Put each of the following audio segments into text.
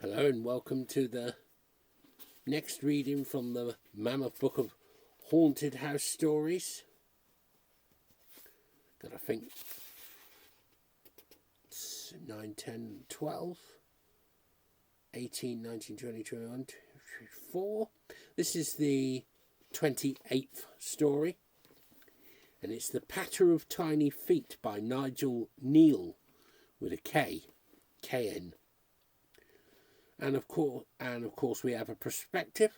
Hello and welcome to the next reading from the Mammoth Book of Haunted House Stories. Got, I think, it's 9, 10, 12, 18, 19, 20, 21, 24. This is the 28th story, and it's The Patter of Tiny Feet by Nigel Kneale with a K, K-N. And of course, we have a perspective.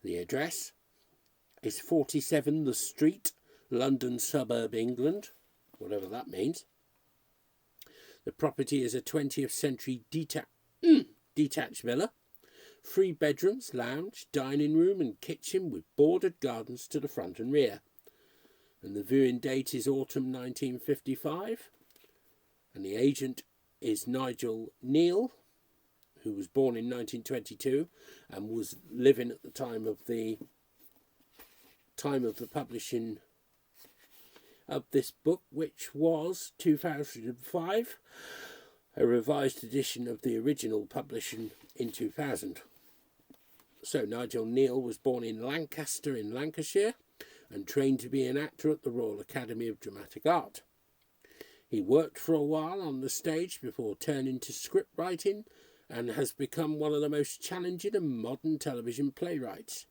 The address is 47 The Street, London suburb, England, whatever that means. The property is a 20th century detached villa. 3 bedrooms, lounge, dining room and kitchen with bordered gardens to the front and rear. And the viewing date is autumn 1955. And the agent is Nigel Kneale, who was born in 1922 and was living at the time of the publishing of this book, which was 2005, a revised edition of the original publishing in 2000. So Nigel Kneale was born in Lancaster in Lancashire and trained to be an actor at the Royal Academy of Dramatic Art. He worked for a while on the stage before turning to script writing and has become one of the most challenging and modern television playwrights.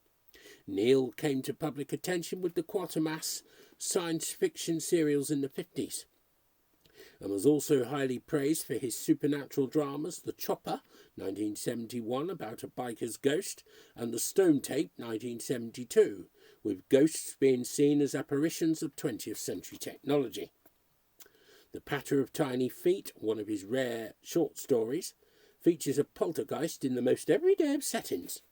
Kneale came to public attention with the Quatermass science fiction serials in the 50s, and was also highly praised for his supernatural dramas The Chopper, 1971, about a biker's ghost, and The Stone Tape, 1972, with ghosts being seen as apparitions of 20th century technology. The Patter of Tiny Feet, one of his rare short stories, features a poltergeist in the most everyday of settings.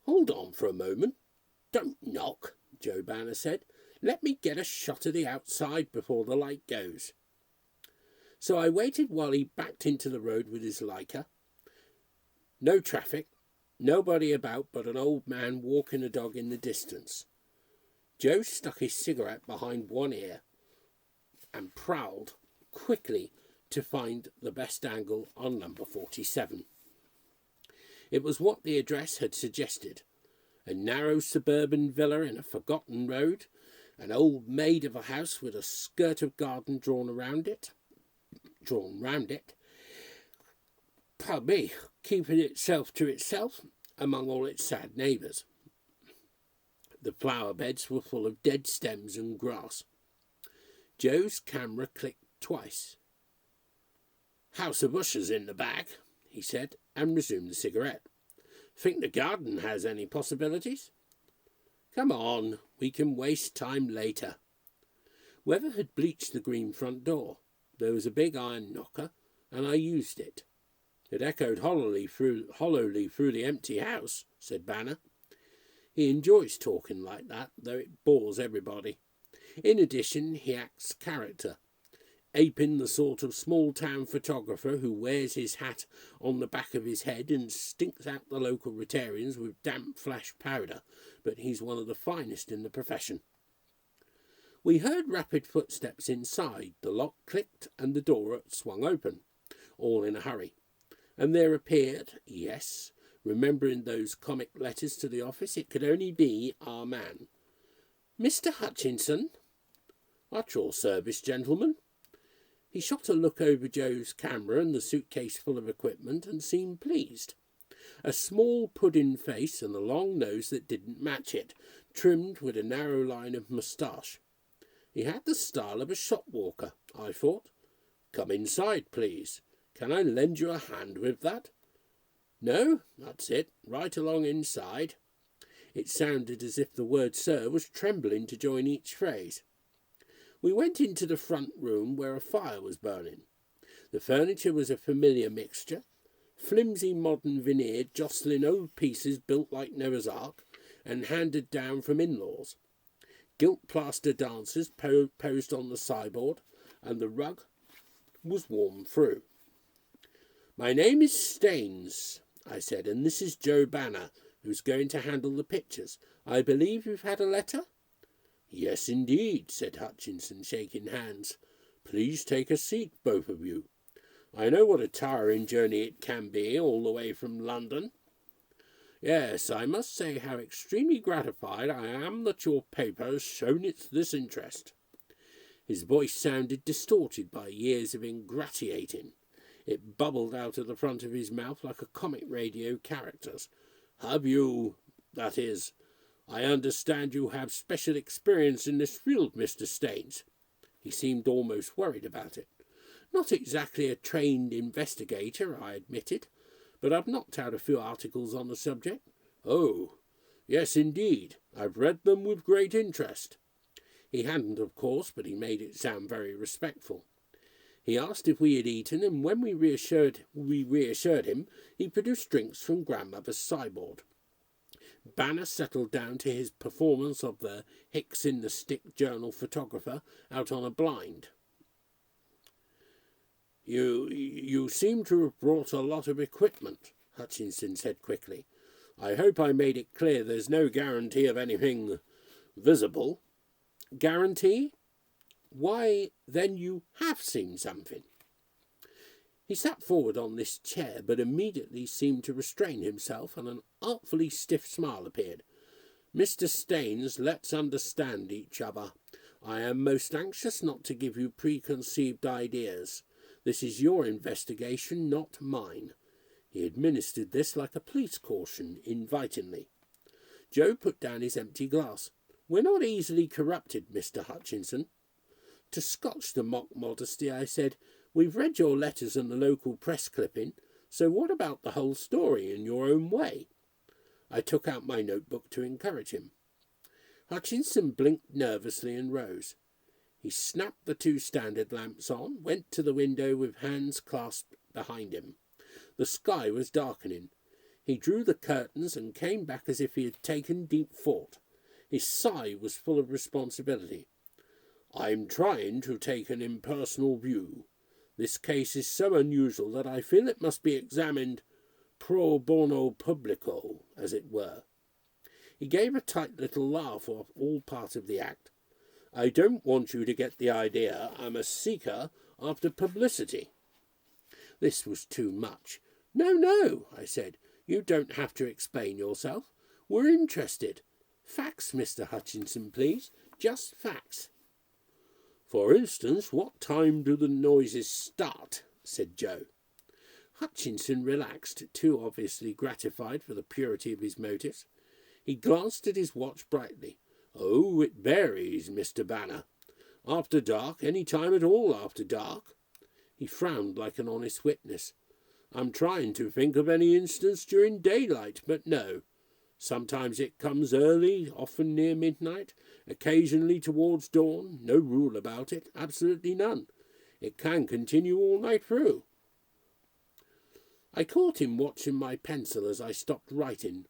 "Hold on for a moment. Don't knock," Joe Banner said. "Let me get a shot of the outside before the light goes." So I waited while he backed into the road with his Leica. No traffic, nobody about but an old man walking a dog in the distance. Joe stuck his cigarette behind one ear and prowled quickly to find the best angle on number 47. It was what the address had suggested. A narrow suburban villa in a forgotten road, an old maid of a house with a skirt of garden drawn round it, pardon me, keeping itself to itself among all its sad neighbours. The flower beds were full of dead stems and grass. Joe's camera clicked twice. "House of Ushers in the back," he said, and resumed the cigarette. "Think the garden has any possibilities?" "Come on, we can waste time later." Weather had bleached the green front door. There was a big iron knocker, and I used it. It echoed hollowly through the empty house, said Banner. He enjoys talking like that, though it bores everybody. In addition, he acts character, aping the sort of small-town photographer who wears his hat on the back of his head and stinks out the local Rotarians with damp flash powder, but he's one of the finest in the profession. We heard rapid footsteps inside, the lock clicked and the door swung open, all in a hurry. And there appeared, yes, remembering those comic letters to the office, it could only be our man. "Mr. Hutchinson?" "At your service, gentlemen." He shot a look over Joe's camera and the suitcase full of equipment and seemed pleased. A small pudding face and a long nose that didn't match it, trimmed with a narrow line of moustache. He had the style of a shop walker, I thought. "Come inside, please. Can I lend you a hand with that?" "No, that's it. Right along inside." It sounded as if the word "sir" was trembling to join each phrase. We went into the front room where a fire was burning. The furniture was a familiar mixture, flimsy modern veneer jostling old pieces built like Noah's Ark and handed down from in-laws. Gilt plaster dancers posed on the sideboard, and the rug was warm through. "My name is Staines," I said, "and this is Joe Banner, who's going to handle the pictures. I believe you've had a letter?" "Yes, indeed," said Hutchinson, shaking hands. "Please take a seat, both of you. I know what a tiring journey it can be all the way from London. Yes, I must say how extremely gratified I am that your paper has shown it this interest." His voice sounded distorted by years of ingratiating. It bubbled out of the front of his mouth like a comic radio character's. "Have you, that is, I understand you have special experience in this field, Mr. Staines?" He seemed almost worried about it. "Not exactly a trained investigator," I admitted, "but I've knocked out a few articles on the subject." "Oh, yes, indeed. I've read them with great interest." He hadn't, of course, but he made it sound very respectful. He asked if we had eaten, and when we reassured him, he produced drinks from grandmother's sideboard. Banner settled down to his performance of the Hicks in the Stick journal photographer out on a blind. You seem to have brought a lot of equipment," Hutchinson said quickly. "I hope I made it clear there's no guarantee of anything visible." "Guarantee? Why, then you have seen something." He sat forward on this chair, but immediately seemed to restrain himself, and an artfully stiff smile appeared. "Mr. Staines, let's understand each other. I am most anxious not to give you preconceived ideas. This is your investigation, not mine." He administered this like a police caution, invitingly. Joe put down his empty glass. "We're not easily corrupted, Mr. Hutchinson." To scotch the mock modesty, I said, "We've read your letters and the local press clipping, so what about the whole story in your own way?" I took out my notebook to encourage him. Hutchinson blinked nervously and rose. He snapped the 2 standard lamps on, went to the window with hands clasped behind him. The sky was darkening. He drew the curtains and came back as if he had taken deep thought. His sigh was full of responsibility. "I'm trying to take an impersonal view. This case is so unusual that I feel it must be examined pro bono publico, as it were." He gave a tight little laugh off all part of the act. "I don't want you to get the idea I'm a seeker after publicity." This was too much. No, I said. "You don't have to explain yourself. We're interested. Facts, Mr. Hutchinson, please. Just facts." "For instance, what time do the noises start?" said Joe. Hutchinson relaxed, too obviously gratified for the purity of his motives. He glanced at his watch brightly. "Oh, it varies, Mr. Banner. After dark, any time at all after dark." He frowned like an honest witness. "I'm trying to think of any instance during daylight, but no. Sometimes it comes early, often near midnight, occasionally towards dawn. No rule about it, absolutely none. It can continue all night through." I caught him watching my pencil as I stopped writing.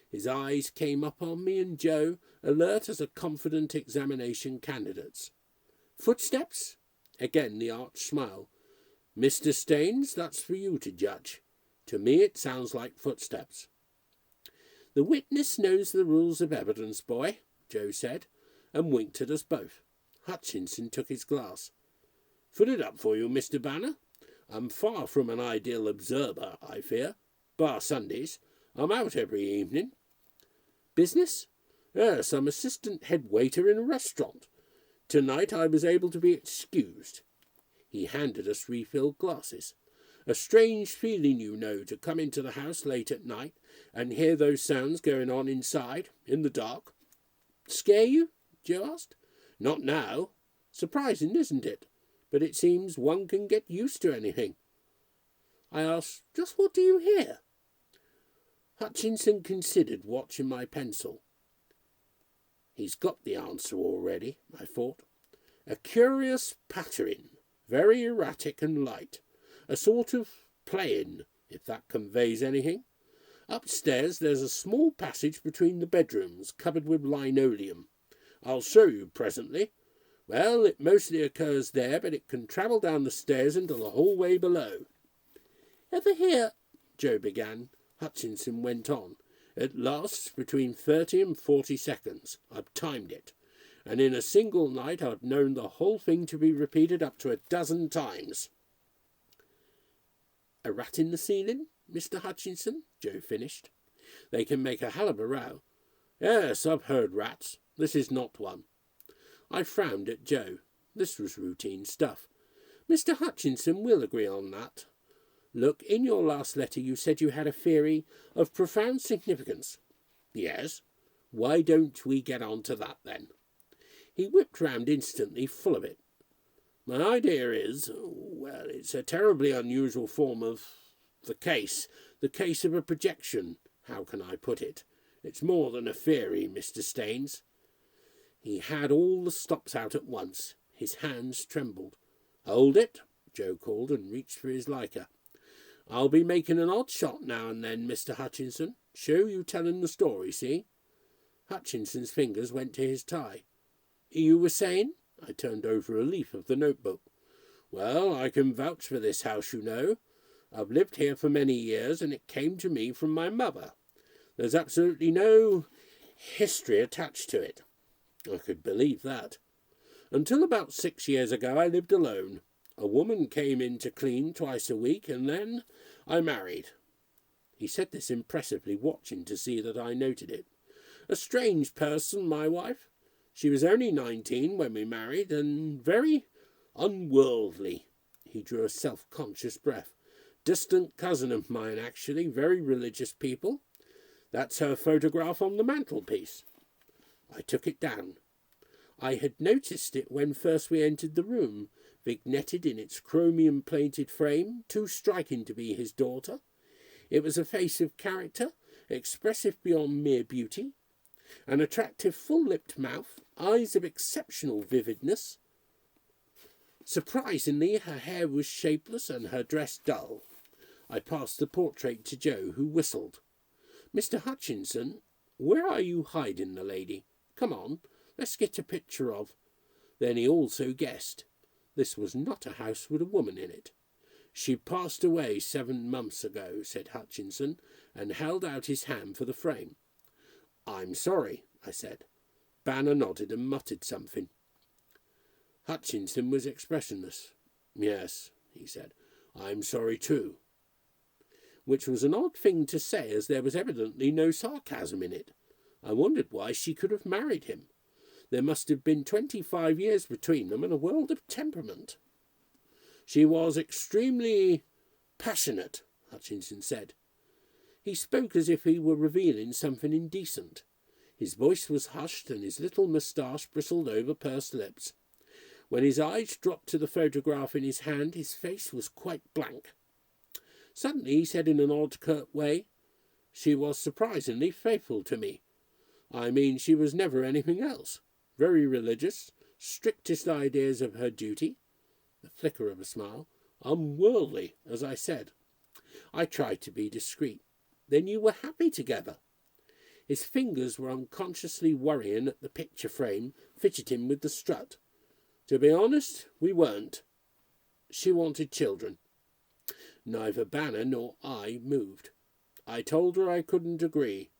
His eyes came up on me and Joe, alert as a confident examination candidate's. "Footsteps?" Again the arch smile. "Mr. Staines, that's for you to judge. To me it sounds like footsteps." "The witness knows the rules of evidence, boy," Joe said, and winked at us both. Hutchinson took his glass. "Fill it up for you, Mr. Banner. I'm far from an ideal observer, I fear. Bar Sundays. I'm out every evening." "Business?" "Yes, I'm assistant head waiter in a restaurant. Tonight I was able to be excused." He handed us refilled glasses. "A strange feeling, you know, to come into the house late at night and hear those sounds going on inside, in the dark." "Scare you?" Joe asked. "Not now. Surprising, isn't it? But it seems one can get used to anything." I asked, "Just what do you hear?" Hutchinson considered, watching my pencil. He's got the answer already, I thought. "A curious pattering, very erratic and light. A sort of playing, if that conveys anything. Upstairs there's a small passage between the bedrooms, covered with linoleum. I'll show you presently. Well, it mostly occurs there, but it can travel down the stairs into the hallway below." "Ever hear—" Joe began. Hutchinson went on. "It lasts between 30 and 40 seconds. I've timed it. And in a single night I've known the whole thing to be repeated up to 12 times." A rat in the ceiling, Mr. Hutchinson? Joe finished. They can make a hell of a row. Yes, I've heard rats. This is not one. I frowned at Joe. This was routine stuff. Mr. Hutchinson will agree on that. Look, in your last letter you said you had a theory of profound significance. Yes. Why don't we get on to that then? He whipped round instantly, full of it. My idea is, well, it's a terribly unusual form of the case of a projection. How can I put it? It's more than a theory, Mr. Staines. He had all the stops out at once. His hands trembled. Hold it, Joe called and reached for his lighter. I'll be making an odd shot now and then, Mr. Hutchinson. Show you telling the story, see? Hutchinson's fingers went to his tie. You were saying? I turned over a leaf of the notebook. Well, I can vouch for this house, you know. I've lived here for many years, and it came to me from my mother. There's absolutely no history attached to it. I could believe that. Until about 6 years ago, I lived alone. A woman came in to clean twice a week, and then I married. He said this impressively, watching to see that I noted it. A strange person, my wife. She was only 19 when we married, and very unworldly. He drew a self-conscious breath. Distant cousin of mine, actually, very religious people. That's her photograph on the mantelpiece. I took it down. I had noticed it when first we entered the room, vignetted in its chromium-plated frame, too striking to be his daughter. It was a face of character, expressive beyond mere beauty, an attractive full-lipped mouth, eyes of exceptional vividness. Surprisingly, her hair was shapeless and her dress dull. I passed the portrait to Joe, who whistled. Mr. Hutchinson, where are you hiding the lady? Come on, let's get a picture of. Then he also guessed. This was not a house with a woman in it. She passed away 7 months ago, said Hutchinson, and held out his hand for the frame. I'm sorry, I said. Banner nodded and muttered something. Hutchinson was expressionless. Yes, he said, I'm sorry too. Which was an odd thing to say, as there was evidently no sarcasm in it. I wondered why she could have married him. There must have been 25 years between them and a world of temperament. She was extremely passionate, Hutchinson said. He spoke as if he were revealing something indecent. His voice was hushed and his little moustache bristled over pursed lips. When his eyes dropped to the photograph in his hand, his face was quite blank. Suddenly he said in an odd, curt way, She was surprisingly faithful to me. I mean, she was never anything else. Very religious, strictest ideas of her duty. The flicker of a smile. Unworldly, as I said. I tried to be discreet. Then you were happy together. His fingers were unconsciously worrying at the picture frame, fidgeting with the strut. To be honest, we weren't. She wanted children. Neither Banner nor I moved. I told her I couldn't agree.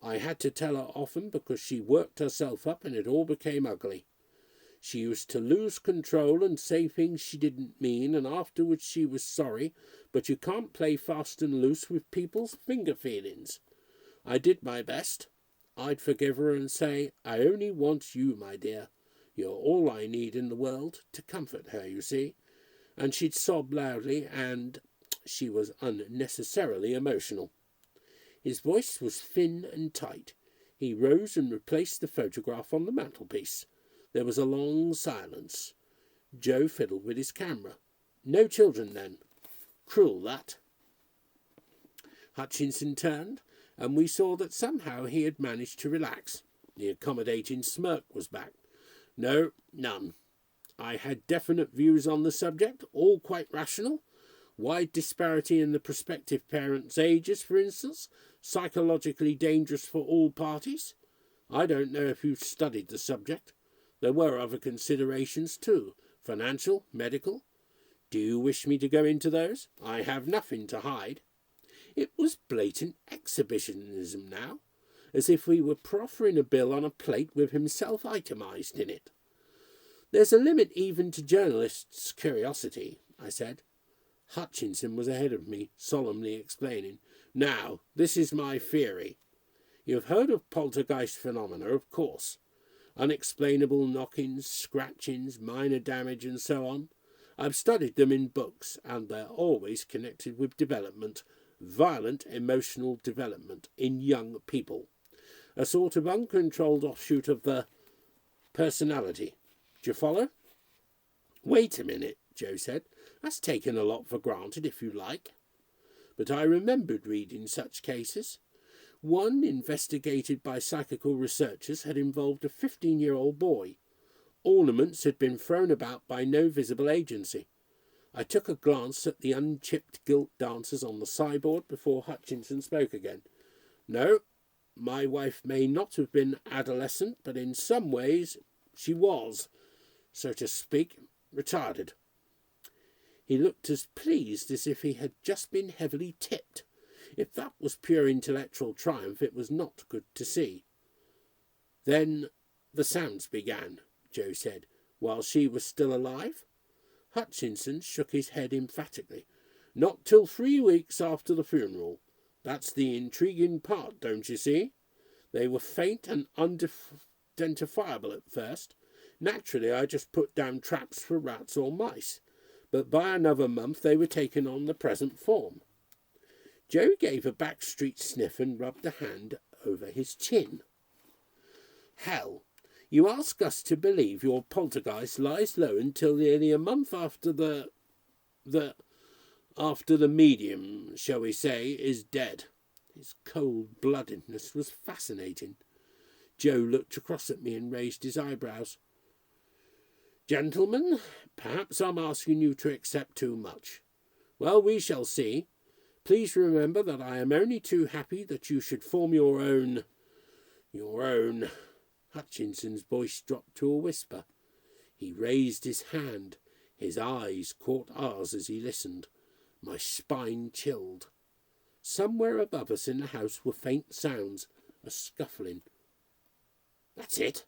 I had to tell her often because she worked herself up and it all became ugly. She used to lose control and say things she didn't mean, and afterwards she was sorry, but you can't play fast and loose with people's finger feelings. I did my best. I'd forgive her and say, I only want you, my dear. You're all I need in the world, to comfort her, you see. And she'd sob loudly, and she was unnecessarily emotional. His voice was thin and tight. He rose and replaced the photograph on the mantelpiece. There was a long silence. Joe fiddled with his camera. No children, then. Cruel, that. Hutchinson turned, and we saw that somehow he had managed to relax. The accommodating smirk was back. No, none. I had definite views on the subject, all quite rational. Wide disparity in the prospective parents' ages, for instance, psychologically dangerous for all parties. I don't know if you've studied the subject. There were other considerations too, financial, medical. Do you wish me to go into those? I have nothing to hide. It was blatant exhibitionism now, as if we were proffering a bill on a plate with himself itemised in it. There's a limit even to journalists' curiosity, I said. Hutchinson was ahead of me, solemnly explaining. Now, this is my theory. You've heard of poltergeist phenomena, of course. Unexplainable knockings, scratchings, minor damage, and so on. I've studied them in books, and they're always connected with development, violent emotional development in young people. A sort of uncontrolled offshoot of the personality. Do you follow? Wait a minute, Joe said. That's taken a lot for granted, if you like. But I remembered reading such cases. One, investigated by psychical researchers, had involved a 15-year-old boy. Ornaments had been thrown about by no visible agency. I took a glance at the unchipped gilt dancers on the sideboard before Hutchinson spoke again. No, my wife may not have been adolescent, but in some ways she was, so to speak, retarded. He looked as pleased as if he had just been heavily tipped. If that was pure intellectual triumph, it was not good to see. Then the sounds began, Joe said, while she was still alive. Hutchinson shook his head emphatically. Not till 3 weeks after the funeral. That's the intriguing part, don't you see? They were faint and unidentifiable at first. Naturally, I just put down traps for rats or mice. But by another month they were taking on the present form. Joe gave a backstreet sniff and rubbed a hand over his chin. Hell, you ask us to believe your poltergeist lies low until nearly a month after the medium, shall we say, is dead. His cold-bloodedness was fascinating. Joe looked across at me and raised his eyebrows. Gentlemen, perhaps I'm asking you to accept too much. Well, we shall see. Please remember that I am only too happy that you should form your own... Hutchinson's voice dropped to a whisper. He raised his hand. His eyes caught ours as he listened. My spine chilled. Somewhere above us in the house were faint sounds, a scuffling. That's it.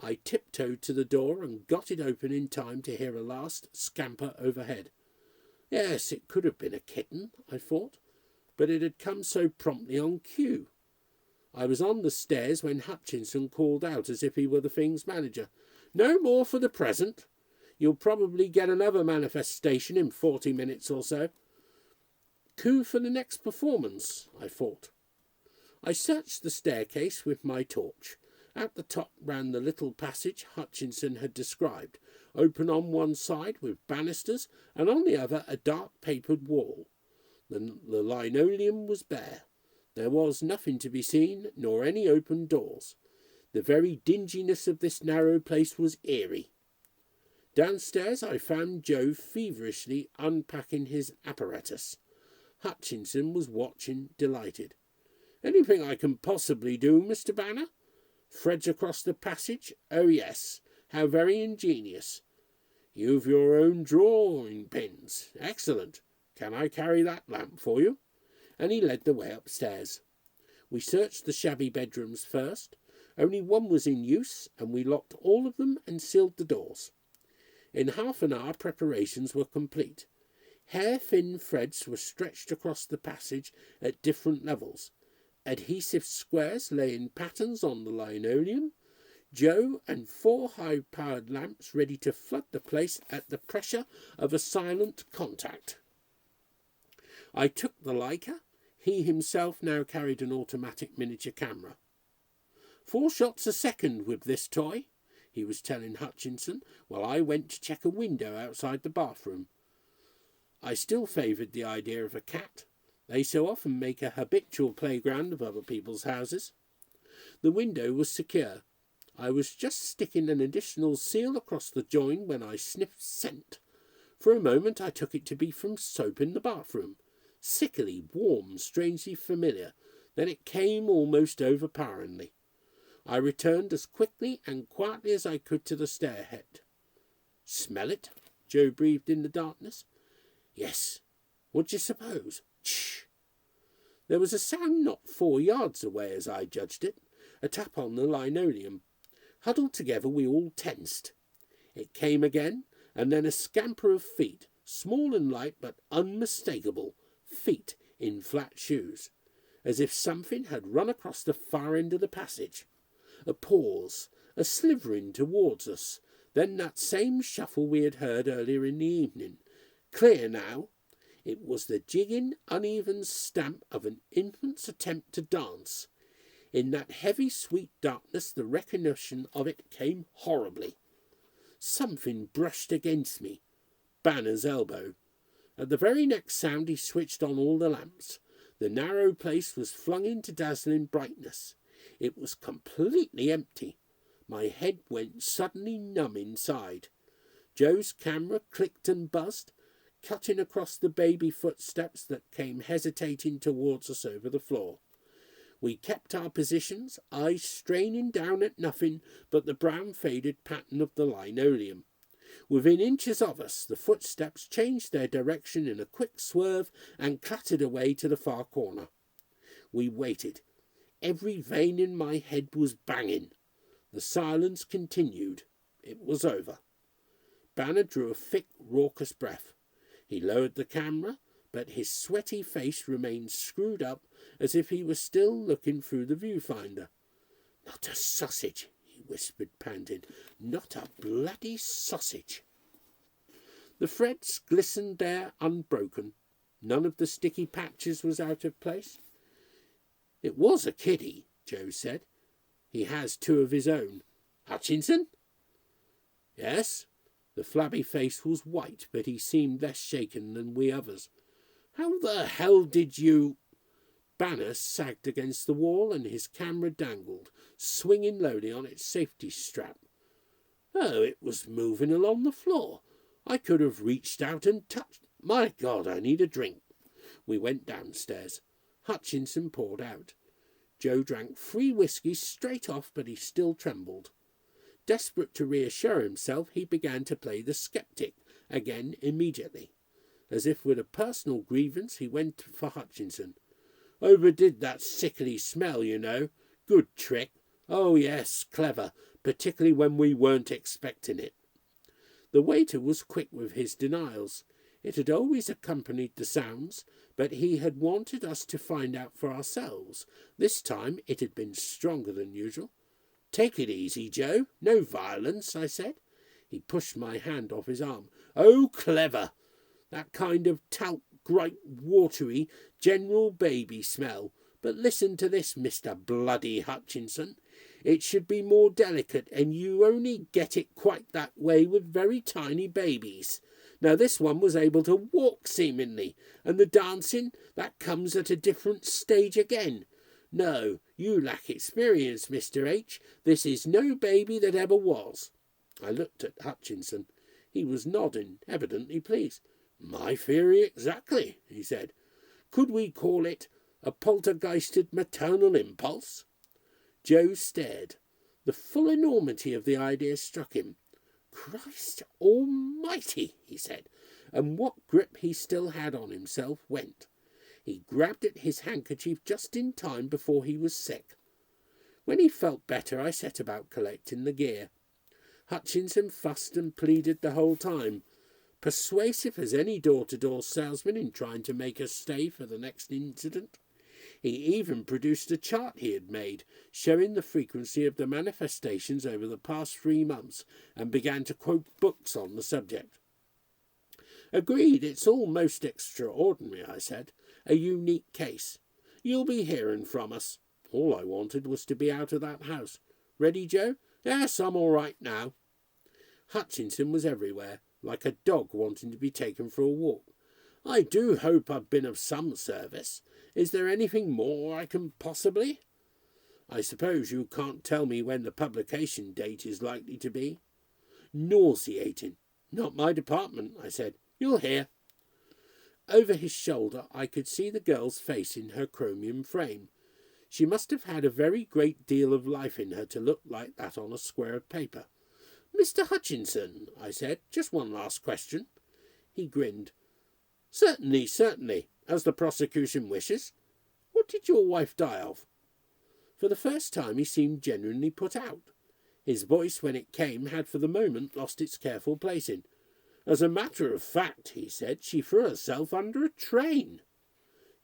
I tiptoed to the door and got it open in time to hear a last scamper overhead. Yes, it could have been a kitten, I thought, but it had come so promptly on cue. I was on the stairs when Hutchinson called out as if he were the thing's manager. No more for the present. You'll probably get another manifestation in 40 minutes or so. Coup for the next performance, I thought. I searched the staircase with my torch. At the top ran the little passage Hutchinson had described, open on one side with banisters, and on the other a dark papered wall. The linoleum was bare. There was nothing to be seen, nor any open doors. The very dinginess of this narrow place was eerie. Downstairs I found Joe feverishly unpacking his apparatus. Hutchinson was watching, delighted. Anything I can possibly do, Mr. Banner? Threads across the passage? Oh, yes. How very ingenious. You've your own drawing pins. Excellent. Can I carry that lamp for you? And he led the way upstairs. We searched the shabby bedrooms first. Only one was in use, and we locked all of them and sealed the doors. In half an hour preparations were complete. Hair-thin threads were stretched across the passage at different levels. Adhesive squares lay in patterns on the linoleum. Joe and 4 high-powered lamps ready to flood the place at the pressure of a silent contact. I took the Leica. He himself now carried an automatic miniature camera. 4 shots a second with this toy, he was telling Hutchinson, while I went to check a window outside the bathroom. I still favoured the idea of a cat. They so often make a habitual playground of other people's houses. The window was secure. I was just sticking an additional seal across the join when I sniffed scent. For a moment I took it to be from soap in the bathroom. Sickly, warm, strangely familiar. Then it came almost overpoweringly. I returned as quickly and quietly as I could to the stairhead. Smell it? Joe breathed in the darkness. Yes. What d'you suppose? Shh. There was a sound not 4 yards away as I judged it, a tap on the linoleum. Huddled together we all tensed. It came again, and then a scamper of feet, small and light but unmistakable, feet in flat shoes, as if something had run across the far end of the passage. A pause, a slithering towards us, then that same shuffle we had heard earlier in the evening. Clear now. It was the jigging, uneven stamp of an infant's attempt to dance. In that heavy, sweet darkness the recognition of it came horribly. Something brushed against me. Banner's elbow. At the very next sound he switched on all the lamps. The narrow place was flung into dazzling brightness. It was completely empty. My head went suddenly numb inside. Joe's camera clicked and buzzed, cutting across the baby footsteps that came hesitating towards us over the floor. We kept our positions, eyes straining down at nothing but the brown faded pattern of the linoleum. Within inches of us, the footsteps changed their direction in a quick swerve and clattered away to the far corner. We waited. Every vein in my head was banging. The silence continued. It was over. Banner drew a thick, raucous breath. He lowered the camera, but his sweaty face remained screwed up as if he was still looking through the viewfinder. "Not a sausage," he whispered, panting. "Not a bloody sausage." The threads glistened there unbroken. None of the sticky patches was out of place. "It was a kiddie," Joe said. "He has two of his own." "Hutchinson?" "Yes." The flabby face was white, but he seemed less shaken than we others. "How the hell did you—" Banner sagged against the wall and his camera dangled, swinging lowly on its safety strap. "Oh, it was moving along the floor. I could have reached out and touched— My God, I need a drink." We went downstairs. Hutchinson poured out. Joe drank 3 whiskies straight off, but he still trembled. Desperate to reassure himself, he began to play the skeptic again immediately. As if with a personal grievance, he went for Hutchinson. "Overdid that sickly smell, you know. Good trick. Oh, yes, clever, particularly when we weren't expecting it." The waiter was quick with his denials. It had always accompanied the sounds, but he had wanted us to find out for ourselves. This time it had been stronger than usual. "Take it easy, Joe. No violence," I said. He pushed my hand off his arm. "Oh, clever. That kind of talc, gripe, watery, general baby smell. But listen to this, Mr. Bloody Hutchinson. It should be more delicate, and you only get it quite that way with very tiny babies. Now this one was able to walk seemingly, and the dancing, that comes at a different stage again. No, you lack experience, Mr. H. This is no baby that ever was." I looked at Hutchinson. He was nodding, evidently pleased. "My theory exactly," he said. "Could we call it a poltergeisted maternal impulse?" Joe stared. The full enormity of the idea struck him. "Christ almighty," he said, and what grip he still had on himself went. He grabbed at his handkerchief just in time before he was sick. When he felt better, I set about collecting the gear. Hutchinson fussed and pleaded the whole time, persuasive as any door-to-door salesman in trying to make us stay for the next incident. He even produced a chart he had made, showing the frequency of the manifestations over the past 3 months, and began to quote books on the subject. "Agreed, it's all most extraordinary," I said. "A unique case. You'll be hearing from us." All I wanted was to be out of that house. "Ready, Joe?" "Yes, I'm all right now." Hutchinson was everywhere, like a dog wanting to be taken for a walk. "I do hope I've been of some service. Is there anything more I can possibly—" "I suppose you can't tell me when the publication date is likely to be?" "Nauseating. Not my department," I said. "You'll hear." Over his shoulder I could see the girl's face in her chromium frame. She must have had a very great deal of life in her to look like that on a square of paper. "Mr. Hutchinson," I said, "just one last question." He grinned. "Certainly, certainly, as the prosecution wishes. What did your wife die of?" For the first time he seemed genuinely put out. His voice, when it came, had for the moment lost its careful placing. As a matter of fact, he said, she threw herself under a train.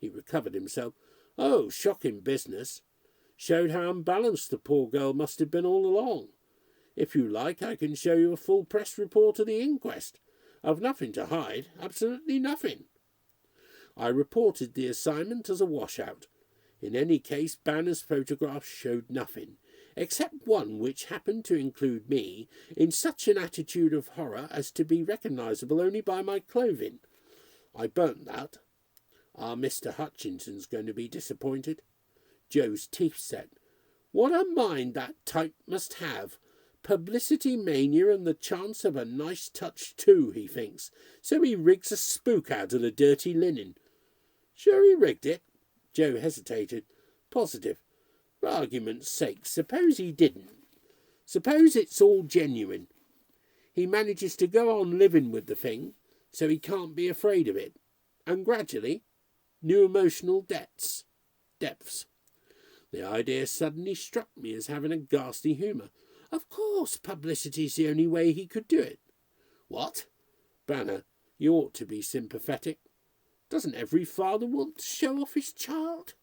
He recovered himself. Oh, shocking business. Showed how unbalanced the poor girl must have been all along. If you like, I can show you a full press report of the inquest. I've nothing to hide, absolutely nothing. I reported the assignment as a washout. In any case, Banner's photographs showed nothing, except one which happened to include me in such an attitude of horror as to be recognisable only by my clothing. I burnt that. Our Mr. Hutchinson's going to be disappointed. Joe's teeth set. What a mind that type must have. Publicity mania and the chance of a nice touch too, he thinks. So he rigs a spook out of the dirty linen. Sure he rigged it? Joe hesitated. Positive. For argument's sake, suppose he didn't. Suppose it's all genuine. He manages to go on living with the thing, so he can't be afraid of it. And gradually, new emotional depths. The idea suddenly struck me as having a ghastly humour. Of course, publicity's the only way he could do it. What? Banner, you ought to be sympathetic. Doesn't every father want to show off his child?